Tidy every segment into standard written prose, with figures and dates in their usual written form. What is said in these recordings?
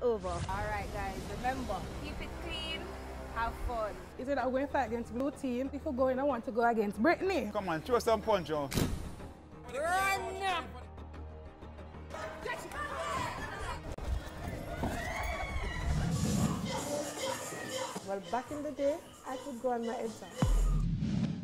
over. All right, guys, remember, keep it clean, have fun. Is it I'm going to fight against blue team? If you're going, I want to go against Brittney. Come on, throw some punch on. Run! Well, back in the day, I could go on my exam.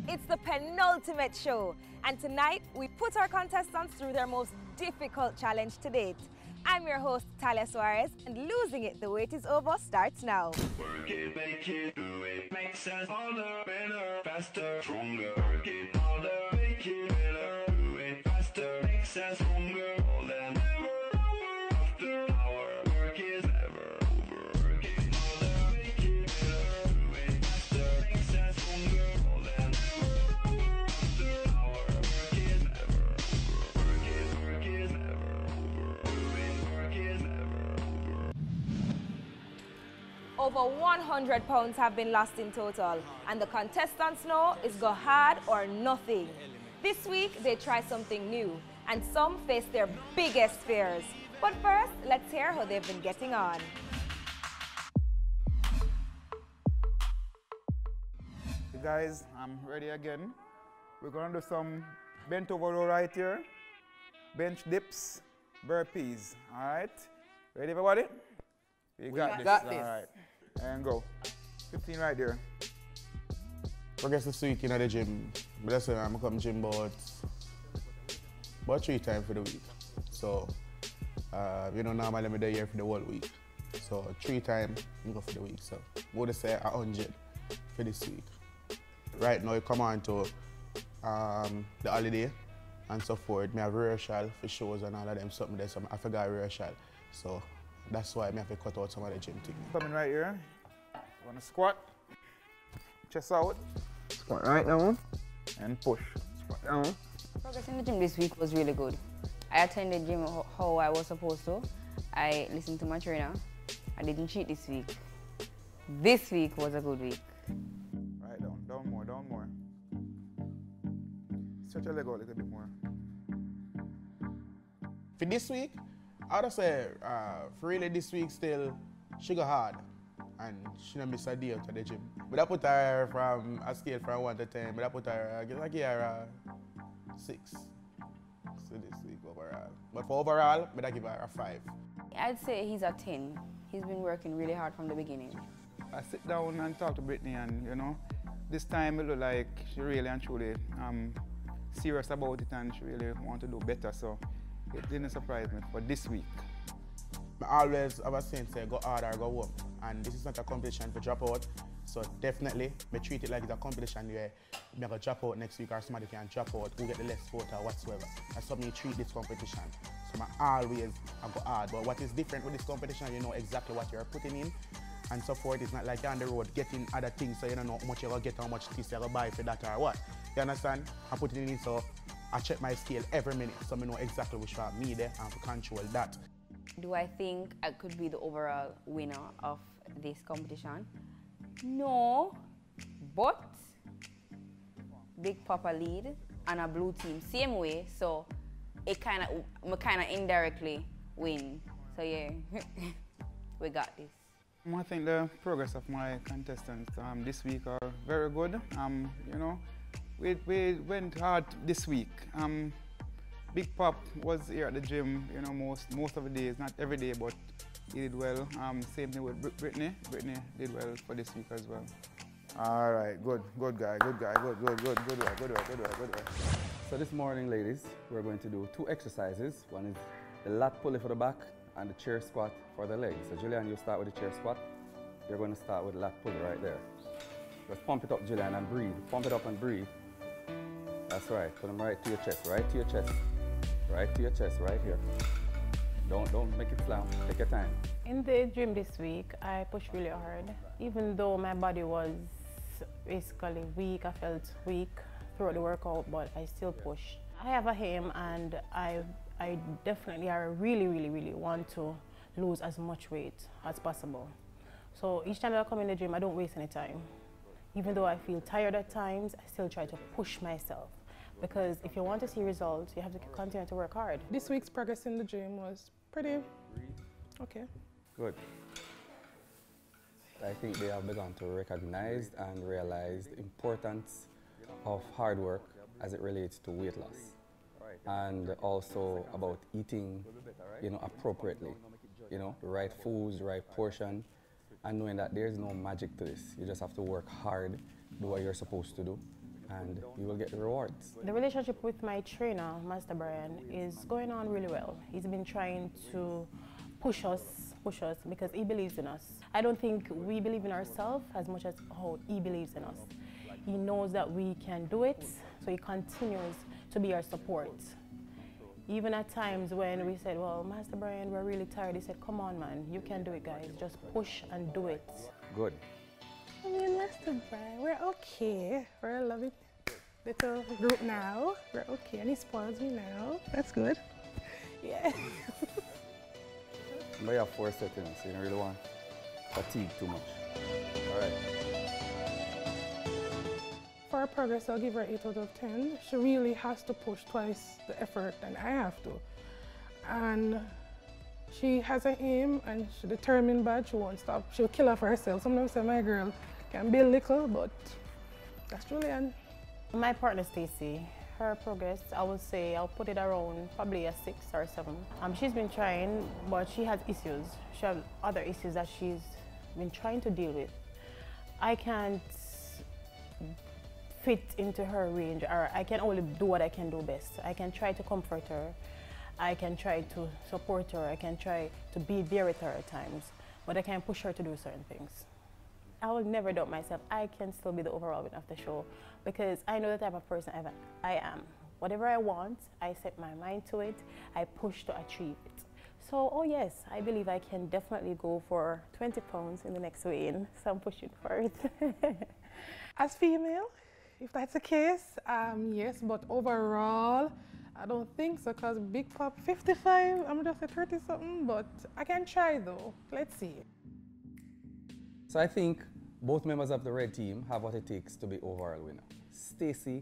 It's the penultimate show, and tonight we put our contestants through their most difficult challenge to date. I'm your host, TALIA SOARES, and losing it the wait is over starts now. Work it, make it, do it, makes us harder, better, faster, stronger. Work it harder, make it better, do it faster, makes us stronger, more than ever, hour after hour. Work is never over. Work it harder, make it better, do it faster, makes us stronger, more than ever, hour after hour. Work is never over. Work is never over. Over 100 pounds have been lost in total, and the contestants know it's go hard or nothing. This week, they try something new, and some face their biggest fears. But first, let's hear how they've been getting on. You guys, I'm ready again. We're going to do some bent over row right here, bench dips, burpees. All right? Ready, everybody? We got this. All right. And go. 15 right there. Progress this week in the gym. But that's why I'm come gym about 3 times for the week. So, normally I'm there here for the whole week. So 3 times I go for the week. So I would say 100 for this week. Right now, I come on to the holiday and so forth. I have rehearsal for shows and all of them, something there, so I forgot rehearsal. So that's why I have to cut out some of the gym things. Coming right here. You want to squat, chest out. Squat right now. And push. Squat down. Progress in the gym this week was really good. I attended gym how I was supposed to. I listened to my trainer. I didn't cheat this week. This week was a good week. Right down, down more, down more. Stretch your leg out a little bit more. For this week, I would say for really this week still, she go hard and she don't miss a day out of the gym. But I put her from a scale from 1 to 10, but I put her, I give her 6. So this week overall. But for overall, I give her a 5. I'd say he's a 10. He's been working really hard from the beginning. I sit down and talk to Brittney, and this time it looked like she really and truly serious about it and she really want to do better, so it didn't surprise me for this week. I always have a saying, say go hard or go home, and this is not a competition to drop out, so definitely I treat it like it's a competition where I go drop out next week or somebody can drop out who get the less vote or whatsoever. That's how I treat this competition. So I always go hard, but what is different with this competition, you know exactly what you're putting in and so forth. It's not like you're on the road getting other things, so you don't know how much you're going to get, how much this you're going to buy for that or what. You understand? I'm putting it in, so I check my scale every minute, so I know exactly which one me there and to control that. Do I think I could be the overall winner of this competition? No, but Big Papa lead and a blue team same way, so it kind of indirectly win. So yeah, we got this. I think the progress of my contestants this week are very good. We went hard this week. Big Pop was here at the gym, most of the days, not every day, but he did well. Same thing with Brittney. Brittney did well for this week as well. All right, good guy, good work. So this morning, ladies, we're going to do 2 exercises. One is the lat pulley for the back and the chair squat for the legs. So Julian, you start with the chair squat. You're going to start with the lat pulley right there. Just pump it up, Julian, and breathe. Pump it up and breathe. That's right. Put them right to your chest, right to your chest. Right to your chest, right here. Don't make it slam. Take your time. In the gym this week, I pushed really hard. Even though my body was basically weak, I felt weak throughout the workout, but I still pushed. I have a aim, and I definitely, I really want to lose as much weight as possible. So each time I come in the gym, I don't waste any time. Even though I feel tired at times, I still try to push myself. Because if you want to see results, you have to continue to work hard. This week's progress in the gym was pretty okay. Good. I think they have begun to recognize and realize the importance of hard work as it relates to weight loss, and also about eating, appropriately, the right foods, the right portion, and knowing that there's no magic to this. You just have to work hard, do what you're supposed to do, and you will get the rewards. The relationship with my trainer, Master Bryan, is going on really well. He's been trying to push us because he believes in us. I don't think we believe in ourselves as much as how he believes in us. He knows that we can do it, so he continues to be our support. Even at times when we said, well, Master Bryan, we're really tired, he said, come on, man, you can do it, guys. Just push and do it. Good. I mean, Master Bryan, we're okay. We're a loving little group now. We're okay, and he spoils me now. That's good. Yeah. But you have 4 settings, so you don't really want fatigue too much. All right. For her progress, I'll give her 8 out of 10. She really has to push twice the effort than I have to. And she has an aim, and she's determined, but she won't stop. She'll kill her for herself. Sometimes I say my girl can be little, but that's Julian. My partner, STACEY, her progress, I would say, I'll put it around probably a 6 or 7. She's been trying, but she has issues. She has other issues that she's been trying to deal with. I can't fit into her range, or I can only do what I can do best. I can try to comfort her. I can try to support her. I can try to be there with her at times, but I can't push her to do certain things. I will never doubt myself. I can still be the overall winner of the show because I know the type of person I am. Whatever I want, I set my mind to it. I push to achieve it. So, oh yes, I believe I can definitely go for 20 pounds in the next weigh-in. So I'm pushing for it. As female, if that's the case, yes, but overall, I don't think so, because Big Pop 55, I'm just a 30 something, but I can try though. Let's see. So I think both members of the red team have what it takes to be overall winner. STACEY,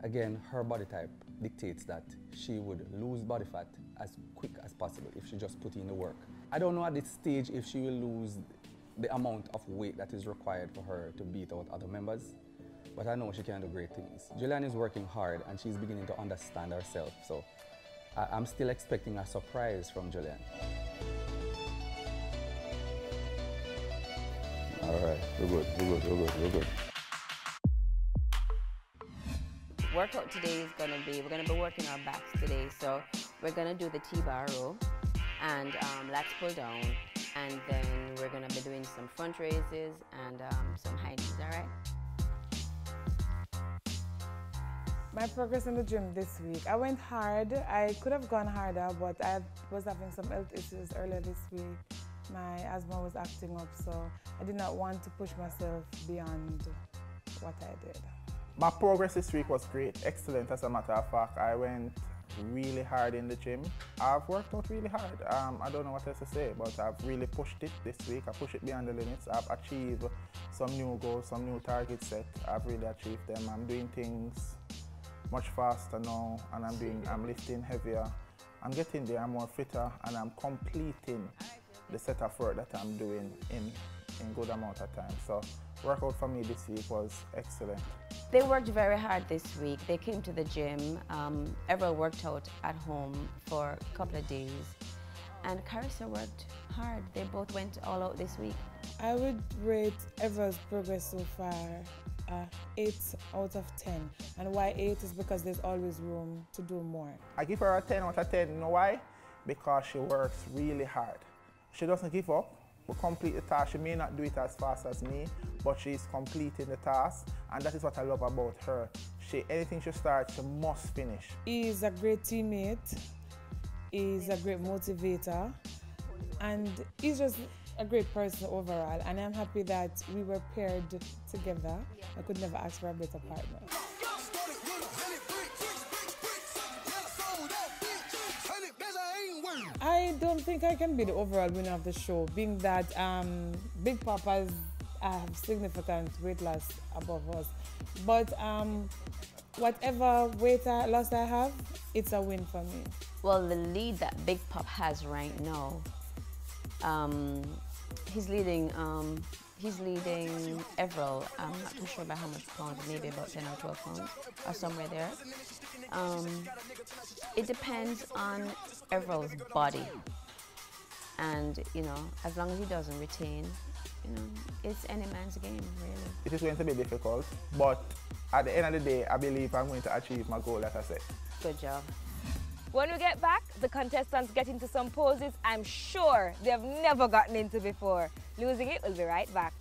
again, her body type dictates that she would lose body fat as quick as possible if she just put in the work. I don't know at this stage if she will lose the amount of weight that is required for her to beat out other members, but I know she can do great things. Julian is working hard and she's beginning to understand herself, so I'm still expecting a surprise from Julian. All right, we're good. Workout today is we're gonna be working our backs today. So we're gonna do the T-bar row and lats pull down, and then we're gonna be doing some front raises and some high knees. All right. My progress in the gym this week. I went hard. I could have gone harder, but I was having some health issues earlier this week. My asthma was acting up, so I did not want to push myself beyond what I did. My progress this week was great, excellent as a matter of fact. I went really hard in the gym. I've worked out really hard. I don't know what else to say, but I've really pushed it this week. I pushed it beyond the limits. I've achieved some new goals, some new targets set. I've really achieved them. I'm doing things much faster now, and I'm lifting heavier. I'm getting there, I'm more fitter, and I'm completing the set of work that I'm doing in good amount of time. So workout for me this week was excellent. They worked very hard this week. They came to the gym. Everett worked out at home for a couple of days. And Carissa worked hard. They both went all out this week. I would rate Ever's progress so far 8 out of 10. And why 8 is because there's always room to do more. I give her a 10 out of 10. You know why? Because she works really hard. She doesn't give up. We complete the task. She may not do it as fast as me, but she's completing the task, and that is what I love about her. Anything she starts, she must finish. He's a great teammate. He's a great motivator, and he's just a great person overall. And I'm happy that we were paired together. I could never ask for a better partner. I don't think I can be the overall winner of the show, being that Big Papa's have significant weight loss above us. But whatever weight loss I have, it's a win for me. Well, the lead that Big Pop has right now He's leading Everell. I'm not too sure by how much pounds, maybe about 10 or 12 pounds or somewhere there. It depends on Everell's body. And, you know, as long as he doesn't retain, you know, it's any man's game, really. It is going to be difficult, but at the end of the day, I believe I'm going to achieve my goal, like I said. Good job. When we get back, the contestants get into some poses I'm sure they've never gotten into before. Losing It will be right back.